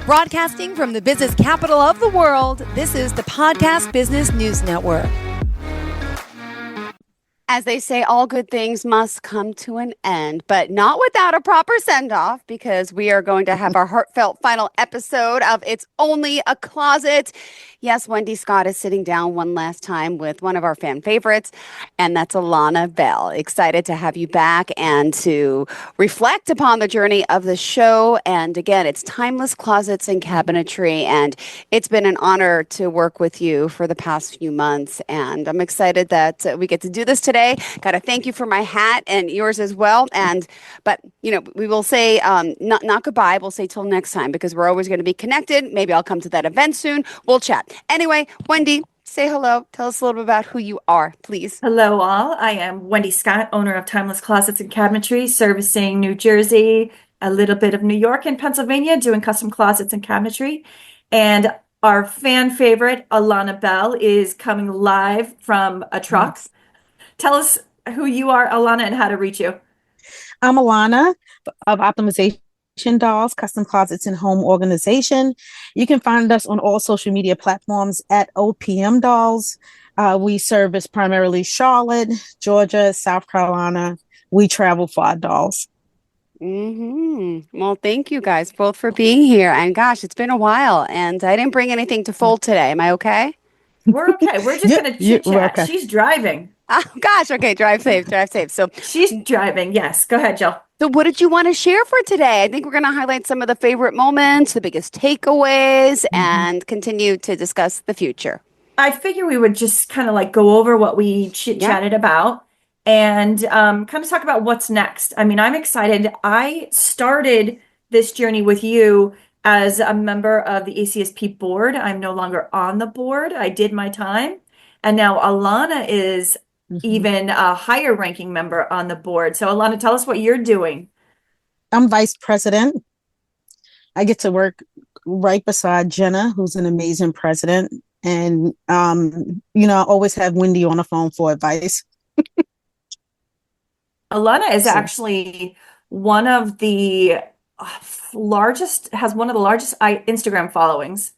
Broadcasting from the business capital of the world, this is the Podcast Business News Network. As they say, all good things must come to an end, but not without a proper send-off, because we are going to have our heartfelt final episode of It's Only a Closet. Yes, Wendy Scott is sitting down one last time with one of our fan favorites, and that's Allanna Bell. Excited to have you back and to reflect upon the journey of the show. And again, it's Timeless Closets and Cabinetry, and it's been an honor to work with you for the past few months, and I'm excited that we get to do this today. Got to thank you for my hat and yours as well. But we will say not goodbye. We'll say till next time, because we're always going to be connected. Maybe I'll come to that event soon. We'll chat. Anyway, Wendy, say hello. Tell us a little bit about who you are, please. Hello, all. I am Wendy Scott, owner of Timeless Closets and Cabinetry, servicing New Jersey, a little bit of New York and Pennsylvania, doing custom closets and cabinetry. And our fan favorite, Allanna Bell, is coming live from a truck. Tell us who you are, Allanna, and how to reach you. I'm Allanna of Optimization Dolls, Custom Closets and Home Organization. You can find us on all social media platforms at OPM Dolls. We service primarily Charlotte, Georgia, South Carolina. We travel for our dolls. Well, thank you guys both for being here. And gosh, it's been a while, and I didn't bring anything to fold today. Am I okay? We're okay. We're just going to chit chat. Okay. She's driving. Oh, gosh. Okay. Drive safe. So she's driving. Yes. Go ahead, Jill. So what did you want to share for today? I think we're going to highlight some of the favorite moments, the biggest takeaways, and continue to discuss the future. I figure we would just kind of like go over what we chit-chatted about and kind of talk about what's next. I mean, I'm excited. I started this journey with you as a member of the ACSP board. I'm no longer on the board. I did my time. And now Allanna is even a higher ranking member on the board. So Allanna, tell us what you're doing. I'm vice president. I get to work right beside Jenna, who's an amazing president. And, I always have Wendy on the phone for advice. Allanna is actually one of the largest Instagram followings,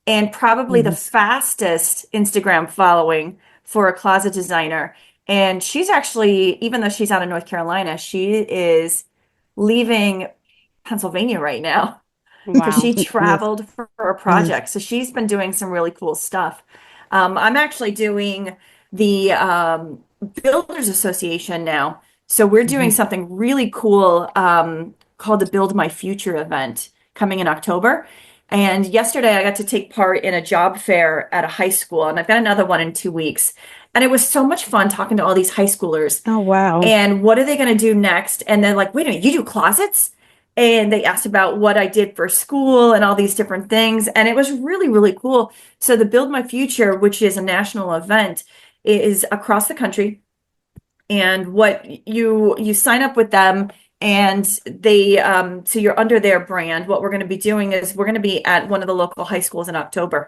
and probably the fastest Instagram following for a closet designer. And she's actually, even though she's out of North Carolina, she is leaving Pennsylvania right now because she traveled for a project. So she's been doing some really cool stuff. I'm actually doing the Builders Association now. So we're doing something really cool called the Build My Future event coming in October. And yesterday I got to take part in a job fair at a high school, and I've got another one in 2 weeks. And it was so much fun talking to all these high schoolers. Oh, wow. And what are they going to do next? And they're like, wait a minute, you do closets? And they asked about what I did for school and all these different things. And it was really, really cool. So the Build My Future, which is a national event, is across the country. And what you sign up with them, and they so you're under their brand. What we're going to be doing is we're going to be at one of the local high schools in October,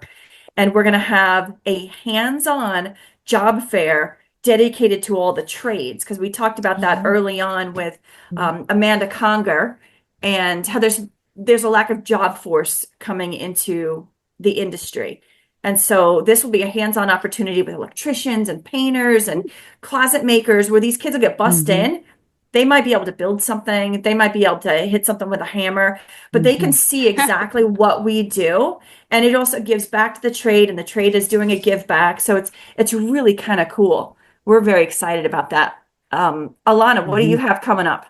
and we're going to have a hands-on job fair dedicated to all the trades, because we talked about that early on with Amanda Conger, and how there's a lack of job force coming into the industry. And so this will be a hands-on opportunity with electricians and painters and closet makers, where these kids will get bussed in. They might be able to build something. They might be able to hit something with a hammer, but they can see exactly what we do. And it also gives back to the trade, and the trade is doing a give back. So it's really kind of cool. We're very excited about that. Allanna, what do you have coming up?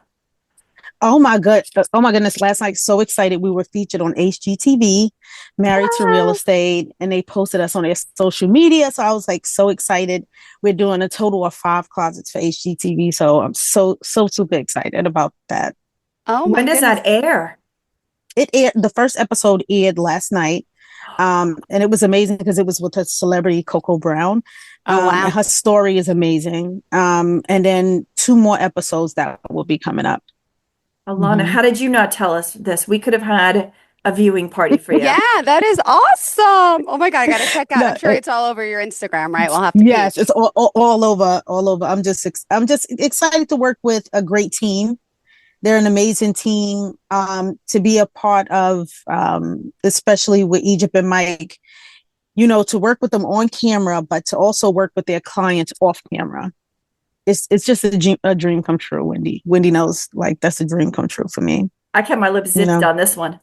Oh my goodness. Last night, so excited. We were featured on HGTV, Married to Real Estate, and they posted us on their social media. So I was like so excited. We're doing a total of 5 closets for HGTV. So I'm so super excited about that. Oh, when does that air? It aired, the first episode aired last night. And it was amazing because it was with a celebrity, Coco Brown. Oh, wow. And her story is amazing. And then 2 more episodes that will be coming up. Allanna, how did you not tell us this? We could have had a viewing party for you. Yeah, that is awesome. Oh my God, I got to check out. I'm sure it's all over your Instagram, right? We'll have to. Yes, it's all over. I'm just excited to work with a great team They're an amazing team to be a part of, especially with Egypt and Mike, you know, to work with them on camera, but to also work with their clients off camera. It's just a dream come true, Wendy. Wendy knows, like, that's a dream come true for me. I kept my lips You zipped know? on this one.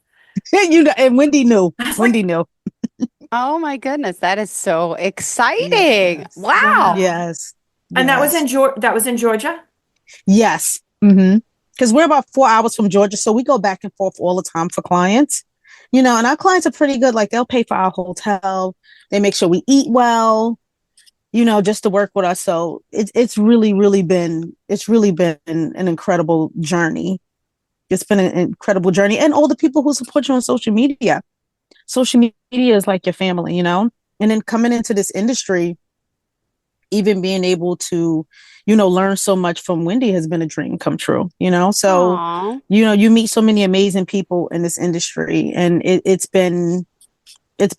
And Wendy knew. Wendy knew. Oh my goodness, that is so exciting. Yes. Wow. Yes. And that was Yes. that was in Georgia? Yes. Mm-hmm. Because we're about 4 hours from Georgia, so we go back and forth all the time for clients. You know, and our clients are pretty good. Like, they'll pay for our hotel. They make sure we eat well, you know, just to work with us. So it's really been an incredible journey. It's been an incredible journey. And all the people who support you on social media. Social media is like your family, you know? And then coming into this industry, even being able to, you know, learn so much from Wendy has been a dream come true, you know? So, Aw. you know, you meet so many amazing people in this industry, and it's been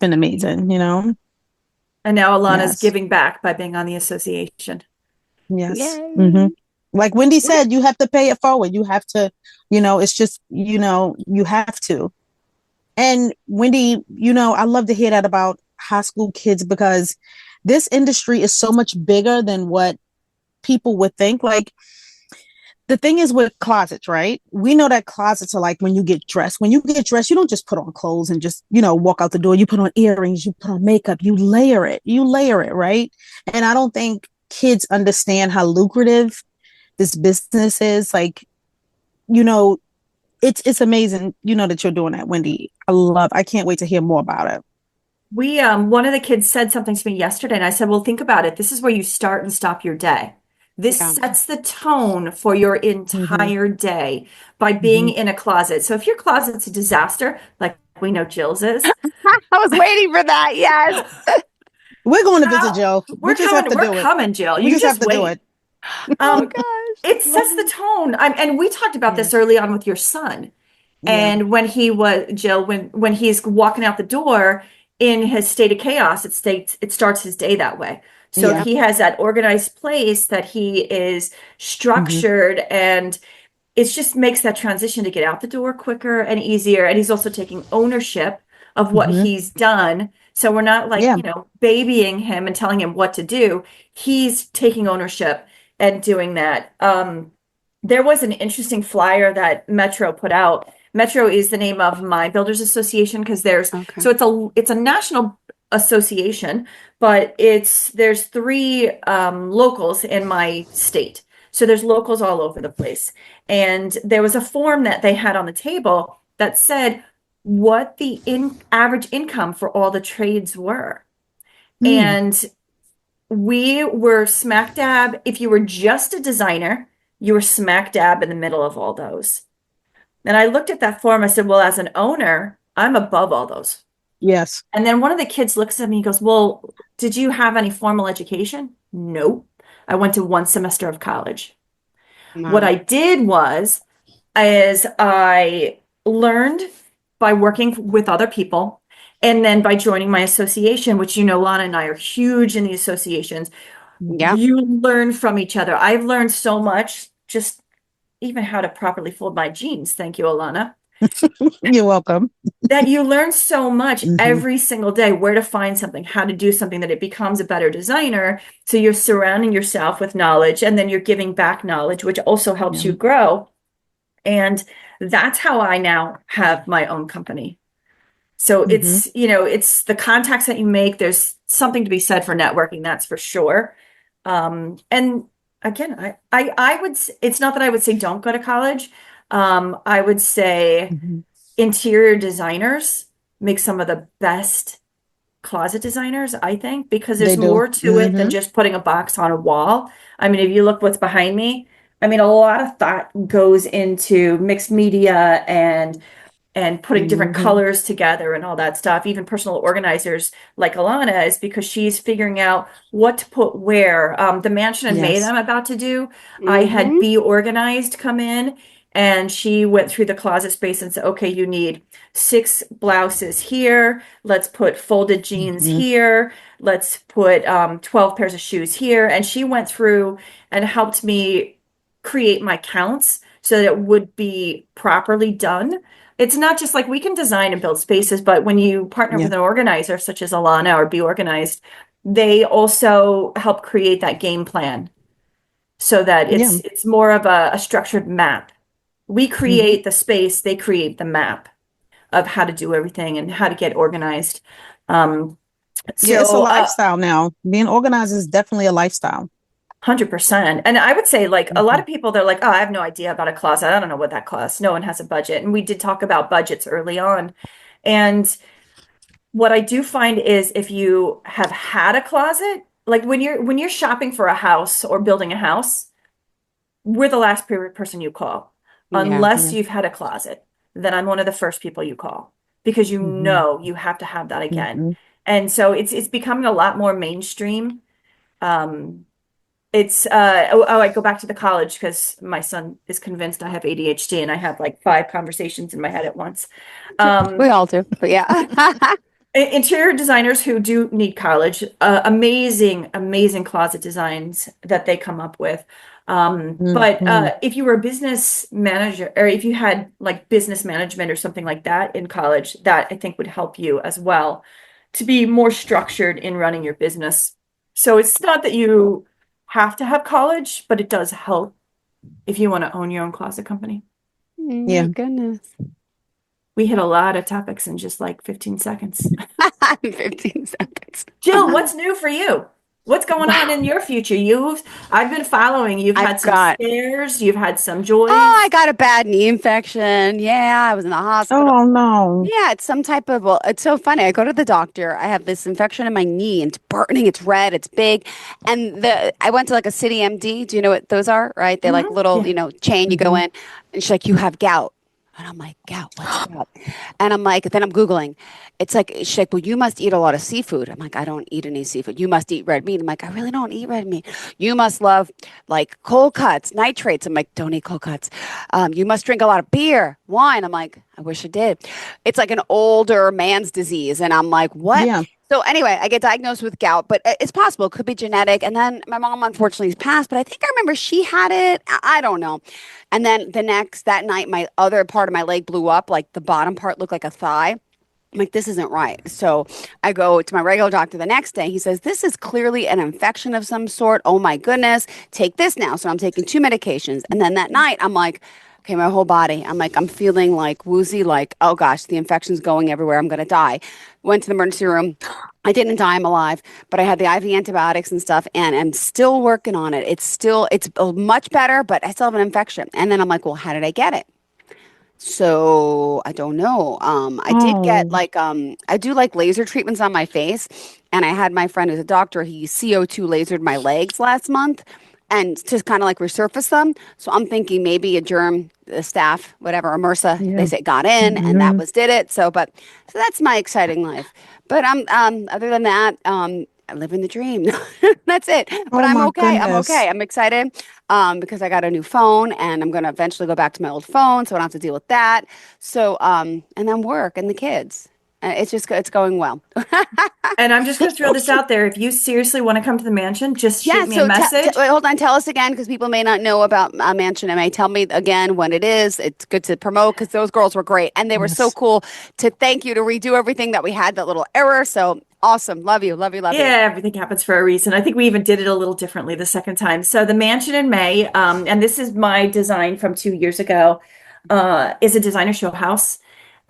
amazing, you know? And now Alana's Yes. giving back by being on the association. Yes. Yay. Mm-hmm. Like Wendy said, you have to pay it forward. You have to, you know, it's just, you know, you have to. And Wendy, you know, I love to hear that about high school kids, because this industry is so much bigger than what people would think. Like, the thing is with closets, right? We know that closets are like when you get dressed. When you get dressed, you don't just put on clothes and just, you know, walk out the door. You put on earrings, you put on makeup, you layer it, right? And I don't think kids understand how lucrative this business is. Like, you know, it's amazing, you know, that you're doing that, Wendy. I can't wait to hear more about it. We one of the kids said something to me yesterday, and I said, well, think about it. This is where you start and stop your day. This Yeah. sets the tone for your entire day by being in a closet. So if your closet's a disaster, like we know Jill's is, I was waiting for that. Yes. We're going to visit Jill. we're coming, Jill. We You just have to wait. do it. Oh gosh. It sets the tone. And we talked about this early on with your son. Yeah. And when he was, Jill, when he's walking out the door in his state of chaos, it starts his day that way. So Yeah. if he has that organized place that he is structured, and it just makes that transition to get out the door quicker and easier. And he's also taking ownership of what he's done. So we're not like, Yeah. you know, babying him and telling him what to do. He's taking ownership and doing that. There was an interesting flyer that Metro put out. Metro is the name of my Builders Association, because Okay. so it's a national association, but there's 3 locals in my state. So there's locals all over the place. And there was a form that they had on the table that said what the average income for all the trades were. And we were smack dab. If you were just a designer, you were smack dab in the middle of all those. And I looked at that form. I said, well, as an owner, I'm above all those. Yes. And then one of the kids looks at me and goes, well, did you have any formal education? Nope. I went to 1 semester of college. Wow. What I did is I learned by working with other people, and then by joining my association, which, you know, Lana and I are huge in the associations. Yeah. You learn from each other. I've learned so much, just even how to properly fold my jeans. Thank you, Alana. You're welcome. That you learn so much every single day, where to find something, how to do something, that it becomes a better designer. So you're surrounding yourself with knowledge, and then you're giving back knowledge, which also helps you grow. And that's how I now have my own company. So it's, you know, it's the contacts that you make. There's something to be said for networking, that's for sure. And again, I would, it's not that I would say don't go to college. I would say interior designers make some of the best closet designers, I think, because there's more to it than just putting a box on a wall. I mean, if you look what's behind me, I mean, a lot of thought goes into mixed media and putting different colors together and all that stuff. Even personal organizers like Allanna is, because she's figuring out what to put where. The mansion in May that I'm about to do, I had Be Organized come in, and she went through the closet space and said, okay, you need 6 blouses here. Let's put folded jeans here. Let's put 12 pairs of shoes here. And she went through and helped me create my counts so that it would be properly done. It's not just like we can design and build spaces, but when you partner with an organizer such as Allanna or Be Organized, they also help create that game plan so that it's more of a structured map. We create the space, they create the map of how to do everything and how to get organized. So it's a lifestyle now. Being organized is definitely a lifestyle. 100%. And I would say like a lot of people, they're like, oh, I have no idea about a closet. I don't know what that costs. No one has a budget. And we did talk about budgets early on. And what I do find is if you have had a closet, like when you're shopping for a house or building a house, we're the last person you call. Unless you've had a closet, then I'm one of the first people you call because you know you have to have that again. And so it's becoming a lot more mainstream. I go back to the college because my son is convinced I have ADHD and I have like 5 conversations in my head at once. We all do, but yeah. Interior designers who do need college, amazing closet designs that they come up with. But if you were a business manager or if you had like business management or something like that in college, that I think would help you as well to be more structured in running your business. So it's not that you have to have college, but it does help if you want to own your own closet company. My goodness. We hit a lot of topics in just like 15 seconds. 15 seconds. Jill, what's new for you? What's going on in your future? I've been following. You've had some scares. You've had some joys. Oh, I got a bad knee infection. Yeah, I was in the hospital. Oh, no. Yeah, it's some type of, well, it's so funny. I go to the doctor. I have this infection in my knee and it's burning. It's red. It's big. And I went to like a City MD. Do you know what those are? Right? They're like little, chain you go in. And she's like, you have gout. And I'm like, gout, what's gout? And I'm like, then I'm Googling. It's like, she's like, well, you must eat a lot of seafood. I'm like, I don't eat any seafood. You must eat red meat. I'm like, I really don't eat red meat. You must love like cold cuts, nitrates. I'm like, don't eat cold cuts. You must drink a lot of beer, wine. I'm like, I wish I did. It's like an older man's disease. And I'm like, what? Yeah. So anyway, I get diagnosed with gout, but it's possible. It could be genetic. And then my mom, unfortunately, passed, but I think I remember she had it. I don't know. And then that night, my other part of my leg blew up. Like the bottom part looked like a thigh. I'm like, this isn't right. So I go to my regular doctor the next day. He says, this is clearly an infection of some sort. Oh my goodness. Take this now. So I'm taking 2 medications. And then that night, I'm like, okay, my whole body. I'm like, I'm feeling like woozy, like, oh gosh, the infection's going everywhere. I'm going to die. Went to the emergency room. I didn't die. I'm alive, but I had the IV antibiotics and stuff, and I'm still working on it. It's much better, but I still have an infection. And then I'm like, well, how did I get it? So I don't know. I did get like, I do like laser treatments on my face. And I had my friend who's a doctor, he CO2 lasered my legs last month and to kind of like resurface them. So I'm thinking maybe a germ, the staph, whatever, a MRSA, they say got in and that did it. So that's my exciting life. But other than that, I'm living the dream. That's it. But I'm okay. Goodness. I'm okay. I'm excited because I got a new phone and I'm going to eventually go back to my old phone so I don't have to deal with that. So, and then work and the kids. It's going well. And I'm just going to throw this out there. If you seriously want to come to the mansion, just shoot me a message. Wait, hold on. Tell us again, because people may not know about Mansion MA. Tell me again when it is. It's good to promote because those girls were great. And they were so cool to thank you to redo everything that we had, that little error. So awesome. Love you. Love you. Love you. Yeah, everything happens for a reason. I think we even did it a little differently the second time. So the Mansion in May, and this is my design from 2 years ago, is a designer show house.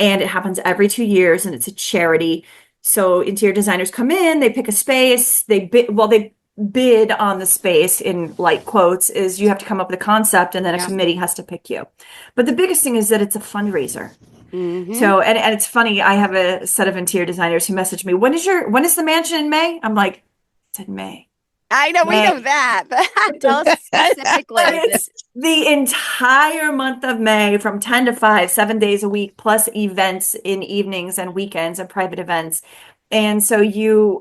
And it happens every 2 years, and it's a charity. So interior designers come in, they pick a space, they bid on the space in light quotes. Is you have to come up with a concept, and then a committee has to pick you. But the biggest thing is that it's a fundraiser. So and it's funny. I have a set of interior designers who message me, when is the mansion in May? I'm like, it's in May. I know, we know that, but tell us specifically. It's the entire month of May from 10 to 5, 7 days a week, plus events in evenings and weekends and private events. And so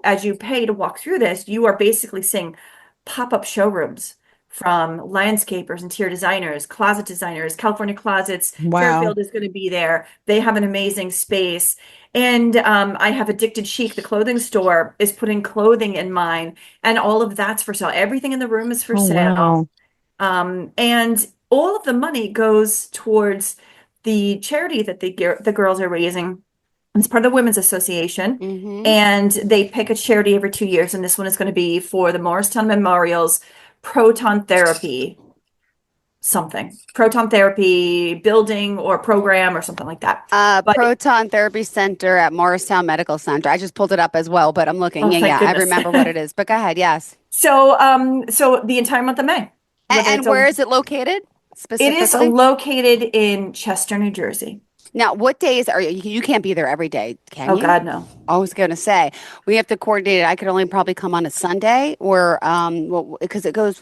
as you pay to walk through this, you are basically seeing pop-up showrooms from landscapers, interior designers, closet designers, California Closets. Fairfield is going to be there. They have an amazing space. And I have Addicted Chic, the clothing store, is putting clothing in mine. And all of that's for sale. Everything in the room is for sale. Wow. And all of the money goes towards the charity that the girls are raising. It's part of the Women's Association, and they pick a charity every 2 years. And this one is going to be for the Morristown Memorial's proton therapy building or program or something like that. But Proton Therapy Center at Morristown Medical Center. I just pulled it up as well, but I'm looking. thank I goodness. remember what it is. But go ahead. Yes. So the entire month of May. And where is it located It specifically? is located in Chester, New Jersey. Now, what days are you? You can't be there every day, can you? Oh God, no. I was going to say we have to coordinate it. I could only probably come on a Sunday, or because it goes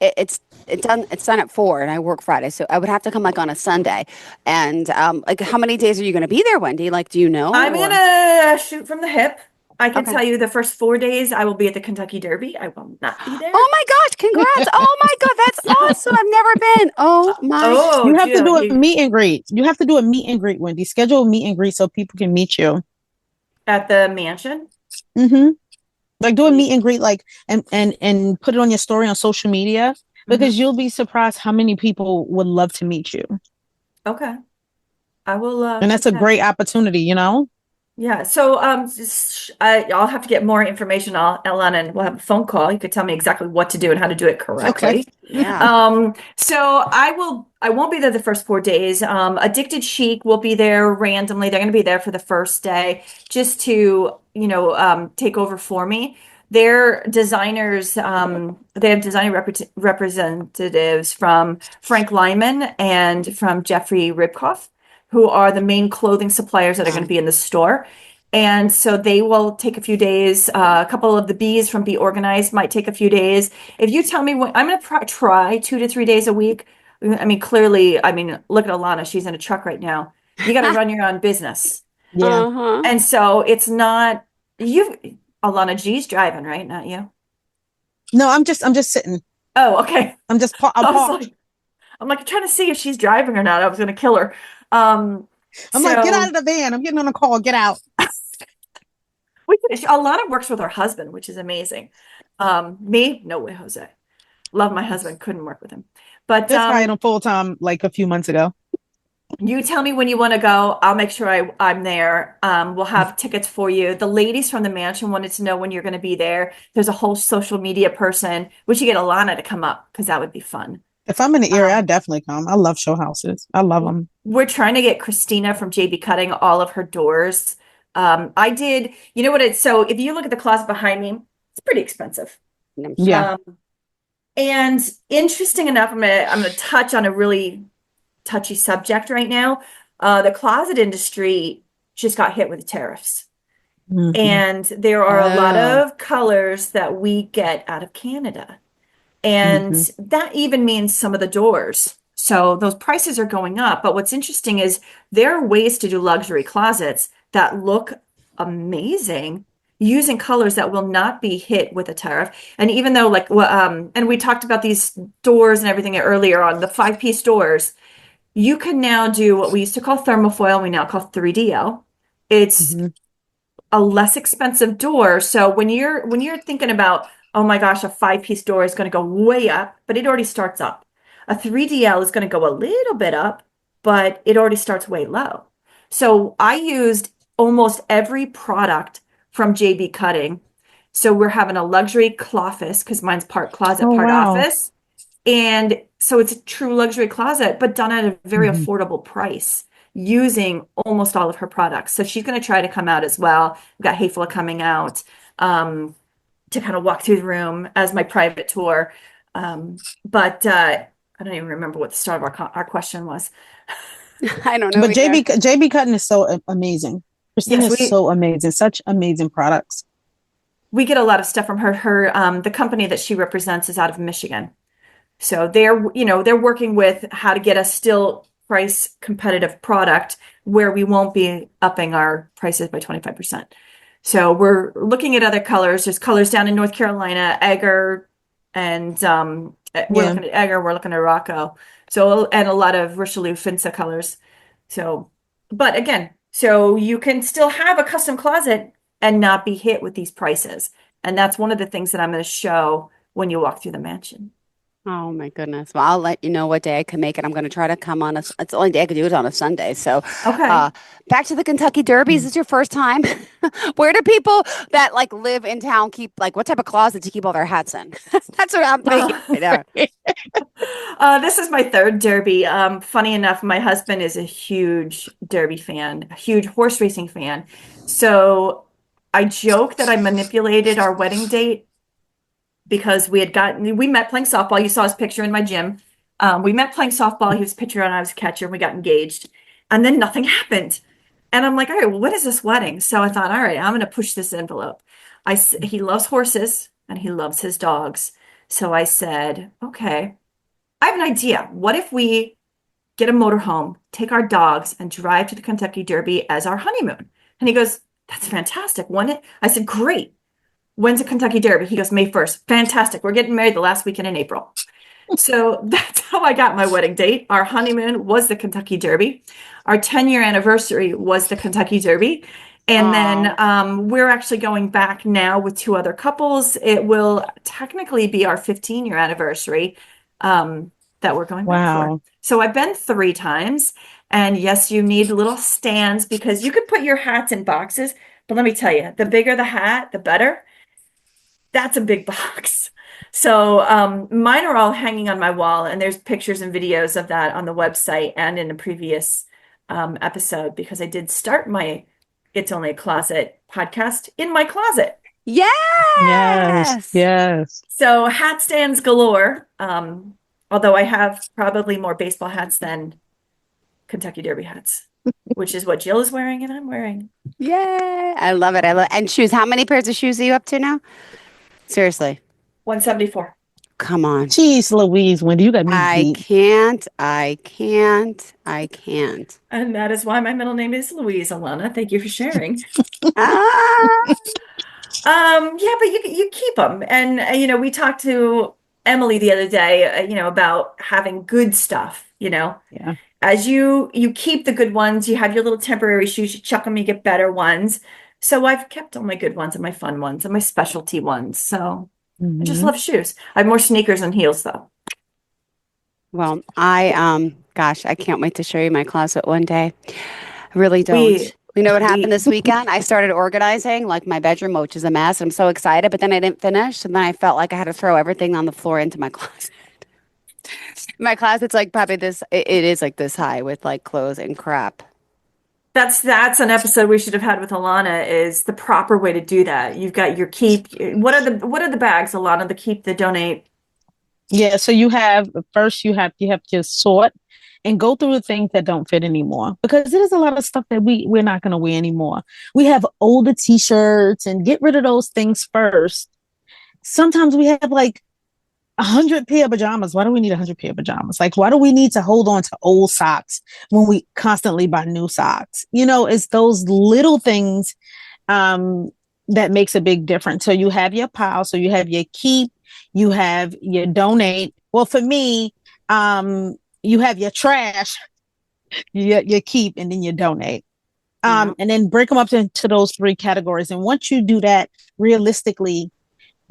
it's done at 4, and I work Friday, so I would have to come like on a Sunday. And like, how many days are you going to be there, Wendy? Like, do you know? I'm gonna shoot from the hip. I can Okay. tell you the first 4 days I will be at the Kentucky Derby. I will not be there. Oh my gosh! Congrats! Oh my God, that's awesome! I've never been. Oh my! Oh, You have to do a Jill, meet and greet. You have to do a meet and greet, Wendy. Schedule a meet and greet so people can meet you. at the mansion. Mm-hmm. Like do a meet and greet, like and put it on your story on social media, because you'll be surprised how many people would love to meet you. Okay, I will. And that's a great opportunity, you know? Yeah. So I'll have to get more information, Allanna, and we'll have a phone call. You could tell me exactly what to do and how to do it correctly. Okay. Yeah. So I won't be there the first 4 days. Addicted Chic will be there randomly. They're going to be there for the first day just to, take over for me. Their designers, they have designer representatives from Frank Lyman and from Jeffrey Ribkoff, who are the main clothing suppliers that are going to be in the store. And so they will take a few days. A couple of the B's from Be Organized might take a few days. If you tell me when, I'm going to try 2 to 3 days a week. I mean, clearly, look at Allanna. She's in a truck right now. You got to run your own business. Yeah. And so it's not Allanna G's driving, right? Not you. No, I'm just sitting. Oh, okay. I'm parked. I'm like trying to see if she's driving or not. I was going to kill her. I'm like, get out of the van. I'm getting on a call. Get out. Allanna works with her husband, which is amazing. Me, no way, Jose. Love my husband. Couldn't work with him. But That's hired on full time like a few months ago. You tell me when you want to go. I'll make sure I'm there. We'll have tickets for you. The ladies from the mansion wanted to know when you're going to be there. There's a whole social media person. We should get Allanna to come up because that would be fun. If I'm in the area, I definitely come. I love show houses. I love them. We're trying to get Christina from JB Cutting all of her doors. I did, so if you look at the closet behind me, it's pretty expensive. Yeah. And interesting enough, I'm gonna touch on a really touchy subject right now. The closet industry just got hit with the tariffs. And there are a lot of colors that we get out of Canada. And that even means some of the doors. So those prices are going up. But what's interesting is there are ways to do luxury closets that look amazing using colors that will not be hit with a tariff. And even though and we talked about these doors and everything earlier on, the 5-piece doors, you can now do what we used to call thermofoil, we now call 3DL. It's a less expensive door. So when you're thinking about, oh my gosh, a 5-piece door is going to go way up, but it already starts up. A 3DL is going to go a little bit up, but it already starts way low. So I used almost every product from JB Cutting. So we're having a luxury closet because mine's part closet, part office. And so it's a true luxury closet, but done at a very affordable price using almost all of her products. So she's going to try to come out as well. We've got Hayfla coming out to kind of walk through the room as my private tour. But I don't even remember what the start of our question was. I don't know. But JB Cutting is so amazing. Christina is so amazing. Such amazing products. We get a lot of stuff from her. The company that she represents is out of Michigan. So they're working with how to get us still price competitive product where we won't be upping our prices by 25%. So we're looking at other colors. There's colors down in North Carolina, Egger, and we're looking at Egger, we're looking at Rocco. So, and a lot of Richelieu Finsa colors. So, but again, so you can still have a custom closet and not be hit with these prices. And that's one of the things that I'm going to show when you walk through the mansion. Oh my goodness. Well, I'll let you know what day I can make it. I'm going to try to come on it's the only day I could do it on a Sunday. So, Okay. back to the Kentucky Derby. Is this your first time? Where do people that like live in town keep like what type of closet to keep all their hats in? That's what I'm thinking right now. This is my third Derby. Funny enough, my husband is a huge Derby fan, a huge horse racing fan. So I joke that I manipulated our wedding date because we met playing softball. You saw his picture in my gym. We met playing softball. He was a pitcher and I was a catcher, and we got engaged. And then nothing happened. And I'm like, all right, well, what is this wedding? So I thought, all right, I'm going to push this envelope. He loves horses and he loves his dogs. So I said, okay, I have an idea. What if we get a motorhome, take our dogs, and drive to the Kentucky Derby as our honeymoon? And he goes, that's fantastic. I said, great. When's the Kentucky Derby? He goes, May 1st. Fantastic. We're getting married the last weekend in April. So that's how I got my wedding date. Our honeymoon was the Kentucky Derby. Our 10-year anniversary was the Kentucky Derby. And then we're actually going back now with two other couples. It will technically be our 15-year anniversary that we're going back for. So I've been 3 times. And yes, you need little stands because you could put your hats in boxes. But let me tell you, the bigger the hat, the better. That's a big box. So mine are all hanging on my wall, and there's pictures and videos of that on the website and in the previous episode because I did start my It's Only a Closet podcast in my closet. Yes. Yes. So hat stands galore. Although I have probably more baseball hats than Kentucky Derby hats, which is what Jill is wearing and I'm wearing. Yay. I love it. And shoes. How many pairs of shoes are you up to now? Seriously. 174. Come on. Jeez, Louise, Wendy, you got me beat. I can't. And that is why my middle name is Louise, Allanna. Thank you for sharing. Ah. Yeah, but you keep them. And, we talked to Emily the other day, about having good stuff, Yeah. As you keep the good ones, you have your little temporary shoes, you chuck them, you get better ones. So I've kept all my good ones and my fun ones and my specialty ones. So I just love shoes. I have more sneakers than heels though. Well, I can't wait to show you my closet one day. I really don't. You know what happened this weekend? I started organizing like my bedroom, which is a mess. I'm so excited, but then I didn't finish. And then I felt like I had to throw everything on the floor into my closet. My closet's like probably it is like this high with like clothes and crap. That's an episode we should have had with Allanna is the proper way to do that. You've got your keep. What are the bags, Allanna? The keep, the donate. Yeah. So you have to sort and go through the things that don't fit anymore because there's a lot of stuff that we're not going to wear anymore. We have older t-shirts and get rid of those things first. Sometimes we have like 100 pair of pajamas. Why do we need 100 pair of pajamas? Like, why do we need to hold on to old socks when we constantly buy new socks? It's those little things that makes a big difference. So you have your pile. So you have your keep, you have your donate. Well, for me, you have your trash, your keep, and then you donate. And then break them up into those 3 categories. And once you do that, realistically,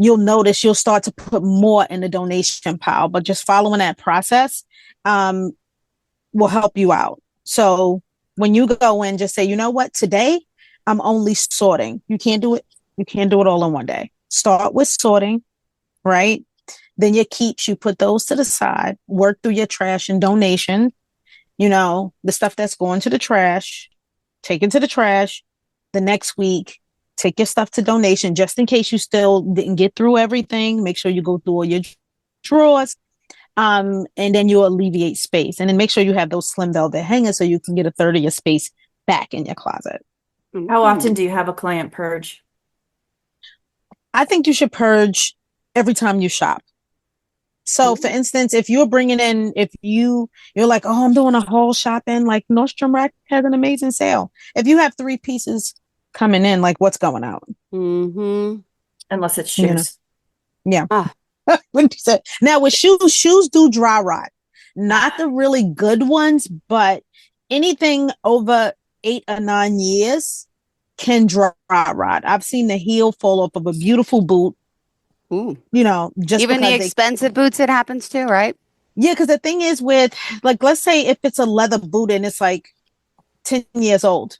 you'll notice you'll start to put more in the donation pile, but just following that process will help you out. So when you go in, just say, you know what, today I'm only sorting. You can't do it. You can't do it all in one day. Start with sorting, right? Then your keeps, you put those to the side, work through your trash and donation, the stuff that's going to the trash, take it to the trash. The next week, take your stuff to donation just in case you still didn't get through everything. Make sure you go through all your drawers. And then you'll alleviate space. And then make sure you have those slim velvet hangers so you can get a third of your space back in your closet. How often do you have a client purge? I think you should purge every time you shop. So for instance, if you're you're like, oh, I'm doing a haul shopping, like Nordstrom Rack has an amazing sale. If you have 3 pieces coming in, like what's going out? Mm-hmm. Unless it's shoes. Yeah. Now with shoes do dry rot. Not the really good ones, but anything over 8 or 9 years can dry rot. I've seen the heel fall off of a beautiful boot Ooh. Just even the because expensive boots it happens to, right? Yeah, because the thing is with, like, let's say if it's a leather boot and it's like 10 years old,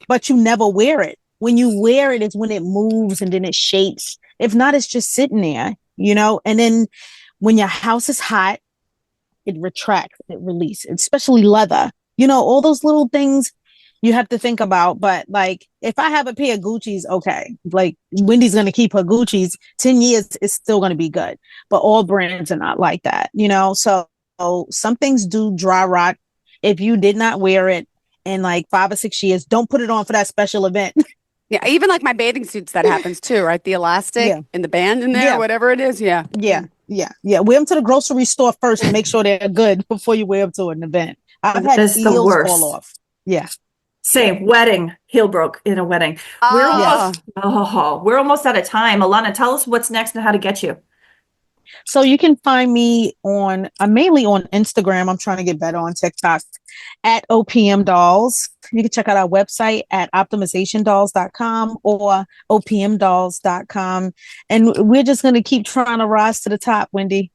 but you never wear it. When you wear it is when it moves and then it shapes. If not, it's just sitting there, and then when your house is hot, it retracts, it releases, especially leather. All those little things you have to think about. But like, if I have a pair of Gucci's, okay, like Wendy's going to keep her Gucci's 10 years, it's still going to be good. But all brands are not like that, So some things do dry rot. If you did not wear it in like 5 or 6 years, don't put it on for that special event. Yeah, even like my bathing suits, that happens too, right? The elastic and the band in there, whatever it is. Yeah. Yeah. Wear them to the grocery store first to make sure they're good before you wear them to an event. I've had That's the heels worst. fall off. Yeah. Same wedding, heel broke in a wedding. We're almost out of time. Allanna, tell us what's next and how to get you. So you can find me I'm mainly on Instagram. I'm trying to get better on TikTok at OPM Dolls. You can check out our website at optimizationdolls.com or opmdolls.com. And we're just going to keep trying to rise to the top, Wendy.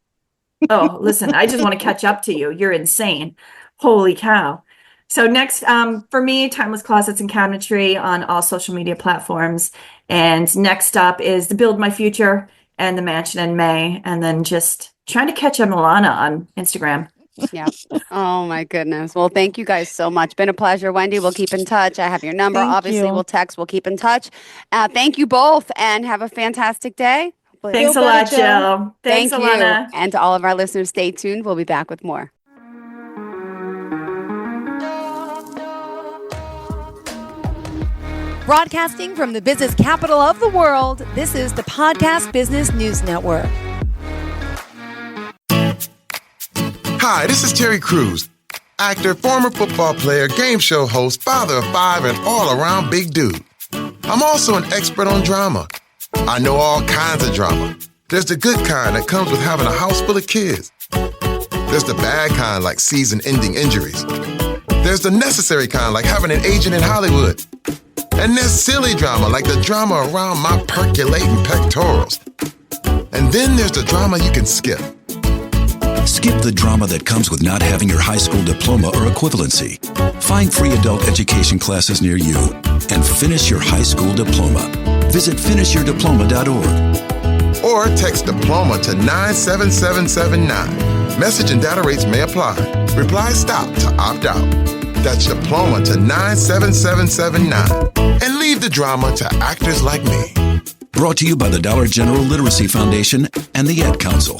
Oh, listen, I just want to catch up to you. You're insane. Holy cow. So next, for me, Timeless Closets and Cabinetry on all social media platforms. And next up is the Build My Future and the Mansion in May. And then just trying to catch up Allanna on Instagram. Yeah. Oh my goodness. Well, thank you guys so much. Been a pleasure, Wendy. We'll keep in touch. I have your number. Thank Obviously, you. we'll text. We'll keep in touch. Thank you both and have a fantastic day. Thanks a lot, Jill. Thanks, Thank Allanna. you. And to all of our listeners, stay tuned. We'll be back with more. Broadcasting from the business capital of the world, this is the Podcast Business News Network. Hi, this is Terry Crews, actor, former football player, game show host, father of 5, and all-around big dude. I'm also an expert on drama. I know all kinds of drama. There's the good kind that comes with having a house full of kids. There's the bad kind like season-ending injuries. There's the necessary kind like having an agent in Hollywood. And there's silly drama like the drama around my percolating pectorals. And then there's the drama you can skip. Skip the drama that comes with not having your high school diploma or equivalency. Find free adult education classes near you and finish your high school diploma. Visit finishyourdiploma.org. Or text diploma to 97779. Message and data rates may apply. Reply STOP to opt out. That's diploma to 97779. And leave the drama to actors like me. Brought to you by the Dollar General Literacy Foundation and the Ad Council.